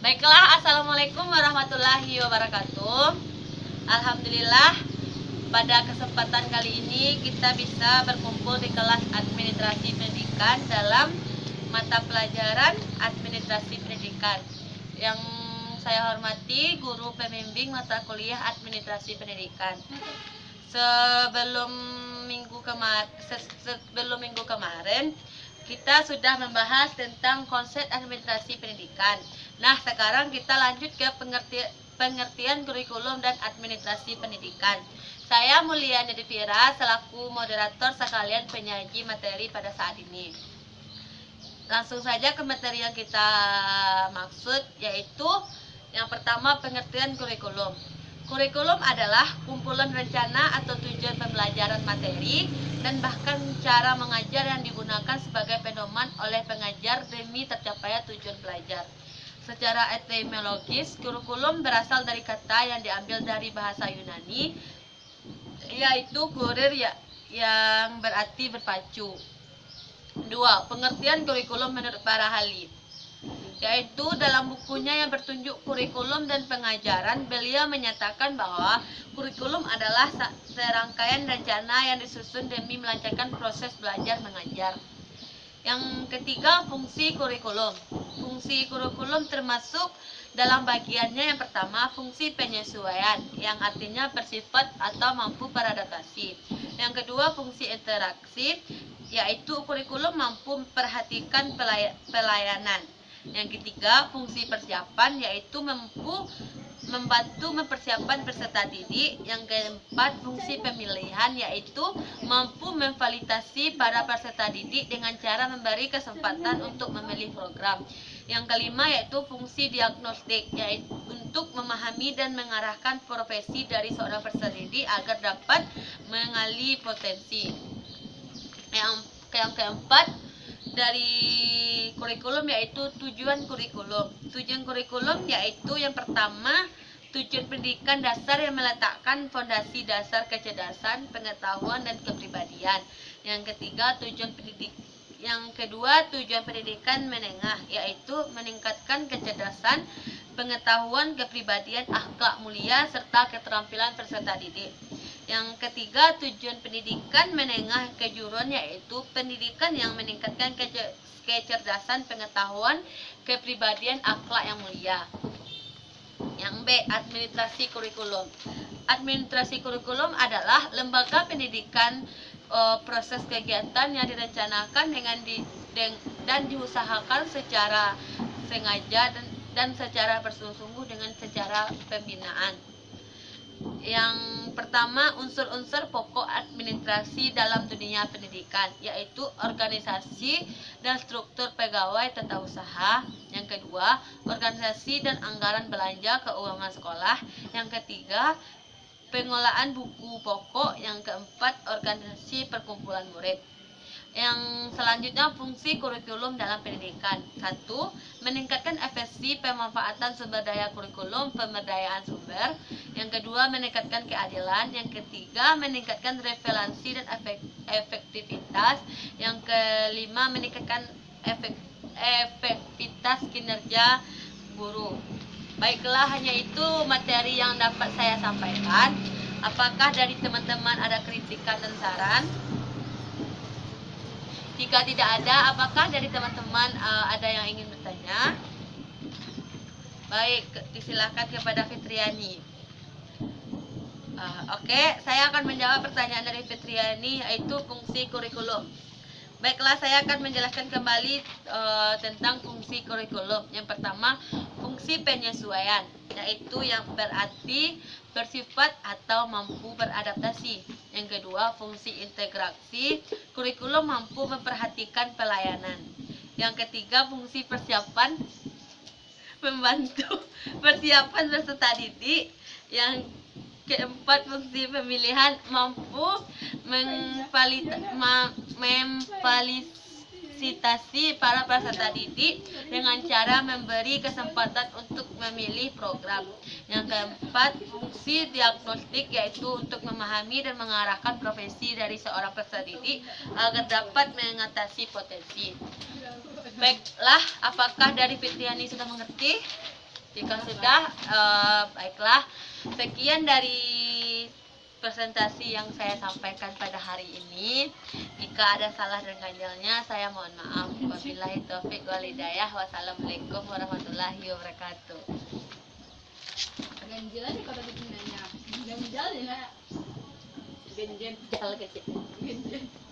Baiklah, Assalamualaikum warahmatullahi wabarakatuh. Alhamdulillah, pada kesempatan kali ini kita bisa berkumpul di kelas administrasi pendidikan dalam mata pelajaran administrasi pendidikan. Yang saya hormati guru pembimbing mata kuliah administrasi pendidikan. Sebelum minggu kemarin kita sudah membahas tentang konsep administrasi pendidikan. Nah, sekarang kita lanjut ke pengertian kurikulum dan administrasi pendidikan. Saya Mulyani Devira selaku moderator sekalian penyaji materi pada saat ini. Langsung saja ke materi yang kita maksud, yaitu yang pertama pengertian kurikulum. Kurikulum adalah kumpulan rencana atau tujuan pembelajaran materi dan bahkan cara mengajar yang digunakan sebagai pedoman oleh pengajar demi tercapainya tujuan belajar. Secara etimologis, kurikulum berasal dari kata yang diambil dari bahasa Yunani, yaitu kurir yang berarti berpacu. 2. Pengertian kurikulum menurut para ahli, yaitu dalam bukunya yang bertunjuk kurikulum dan pengajaran, beliau menyatakan bahwa kurikulum adalah serangkaian rencana yang disusun demi melancarkan proses belajar mengajar. Yang ketiga, fungsi kurikulum. Fungsi kurikulum termasuk dalam bagiannya yang pertama, fungsi penyesuaian, yang artinya bersifat atau mampu beradaptasi. Yang kedua, fungsi interaksi, yaitu kurikulum mampu memperhatikan pelayanan. Yang ketiga, fungsi persiapan, yaitu membantu mempersiapkan peserta didik. Yang keempat, fungsi pemilihan, yaitu mampu memvalidasi para peserta didik dengan cara memberi kesempatan untuk memilih program. Yang kelima, yaitu fungsi diagnostik, yaitu untuk memahami dan mengarahkan profesi dari seorang peserta didik agar dapat mengali potensi. Yang keempat dari kurikulum, yaitu tujuan kurikulum. Tujuan kurikulum yaitu yang pertama, tujuan pendidikan dasar yang meletakkan fondasi dasar kecerdasan, pengetahuan dan kepribadian. Yang ketiga, yang kedua, tujuan pendidikan menengah, yaitu meningkatkan kecerdasan, pengetahuan, kepribadian, akhlak mulia serta keterampilan peserta didik. Yang ketiga, tujuan pendidikan menengah kejuruan, yaitu pendidikan yang meningkatkan kecerdasan, pengetahuan, kepribadian, akhlak yang mulia. Yang B, administrasi kurikulum. Administrasi kurikulum adalah lembaga pendidikan, proses kegiatan yang direncanakan dan diusahakan secara sengaja dan secara bersungguh-sungguh dengan secara pembinaan. Yang pertama, unsur-unsur pokok administrasi dalam dunia pendidikan, yaitu organisasi dan struktur pegawai tata usaha. Yang kedua, organisasi dan anggaran belanja keuangan sekolah. Yang ketiga, pengolahan buku pokok. Yang keempat, organisasi perkumpulan murid. Yang selanjutnya, fungsi kurikulum dalam pendidikan. 1. Meningkatkan efisiensi pemanfaatan sumber daya kurikulum, pemberdayaan sumber. Yang kedua, meningkatkan keadilan. Yang ketiga, meningkatkan relevansi dan efektivitas. Yang kelima, meningkatkan efektivitas kinerja guru. Baiklah, hanya itu materi yang dapat saya sampaikan. Apakah dari teman-teman ada kritikan dan saran? Jika tidak ada, apakah dari teman-teman ada yang ingin bertanya? Baik, disilakan kepada Fitriani. Oke, saya akan menjawab pertanyaan dari Fitriani, yaitu fungsi kurikulum. Baiklah, saya akan menjelaskan kembali tentang fungsi kurikulum. Yang pertama, fungsi penyesuaian, yaitu yang berarti bersifat atau mampu beradaptasi. Yang kedua, fungsi integrasi, kurikulum mampu memperhatikan pelayanan. Yang ketiga, fungsi persiapan, membantu persiapan peserta didik. Yang keempat, fungsi pemilihan, mampu memfasilitasi para peserta didik dengan cara memberi kesempatan untuk memilih program. Yang keempat, fungsi diagnostik, yaitu untuk memahami dan mengarahkan profesi dari seorang peserta didik agar dapat mengatasi potensi. Baiklah, apakah dari Fitriani sudah mengerti? Jika sudah, baiklah. Sekian dari presentasi yang saya sampaikan pada hari ini. Jika ada salah dan ganjalnya, saya mohon maaf. Wabillahi taufiq wal hidayah. Wassalamualaikum warahmatullahi wabarakatuh. Ganjil aja kata bikinannya. Ganjil ya. Genjel kecil. Ganjil.